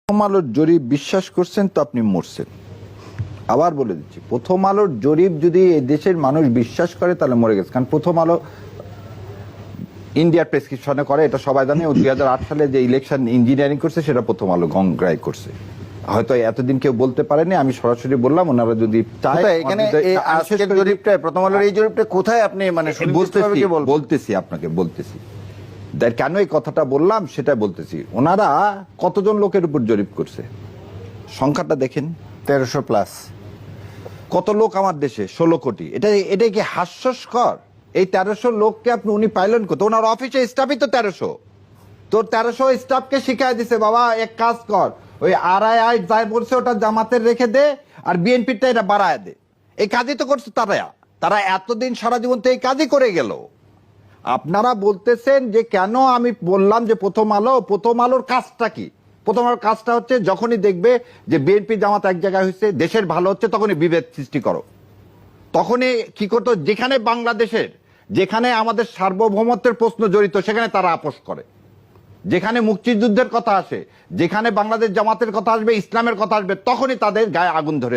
প্রথম আলোর জরিপ বিশ্বাস করছেন তো আপনি মরছেন। আবার বলে দিচ্ছি, প্রথম আলোর জরিপ যদি এই দেশের মানুষ বিশ্বাস করে তাহলে মরে গেছে। কারণ প্রথম আলো ইন্ডিয়ার প্রেসক্রিপশনে করে, এটা সবাই জানে। 2008 সালে যে ইলেকশন ইঞ্জিনিয়ারিং করছে সেটা প্রথম আলো গংগ্রাই করছে। হয়তো এতদিন কেউ বলতে পারেনি, আমি সরাসরি বললাম। ওনারা যদি এখানে এই আজকের জরিপটা, প্রথম আলোর এই জরিপটা কোথায় আপনি মানে বলতেছি আপনাকে, বলতেছি কেন এই কথাটা বললাম সেটা বলতেছি। ওনারা কতজন লোকের উপর জরিপ করছে সংখ্যাটা দেখেন, 1300 প্লাস। কত লোক আমার দেশে? 16 কোটি। এটা কি হাস্যস্কর? এই 1300 লোককে উনি পাইলেন কত? ওনার অফিসে স্টাফই তো 1300। তোর 1300 স্টাফকে শিখাই দিছে, বাবা এক কাজ কর, ওই আড়াই যাই বলছে ওটা জামাতের রেখে দে, আর বিএনপিটা এটা বাড়ায় দে। এই কাজই তো করছে তারা এতদিন সারা জীবন তো এই কাজই করে গেল। আপনারা বলতেছেন যে কেন আমি বললাম যে প্রথম আলোর কাজটা কি? প্রথম আলোর কাজটা হচ্ছে যখনই দেখবে যে বিএনপি জামাত এক জায়গায় হচ্ছে, দেশের ভালো হচ্ছে, তখনই বিভেদ সৃষ্টি করো। তখনই কি করতো? যেখানে বাংলাদেশের, যেখানে আমাদের সার্বভৌমত্বের প্রশ্ন জড়িত, সেখানে তারা আপোষ করে। যেখানে মুক্তিযুদ্ধের কথা আসে, যেখানে বাংলাদেশ জামাতের কথা আসবে, ইসলামের কথা আসবে, তখনই তাদের গায়ে আগুন ধরে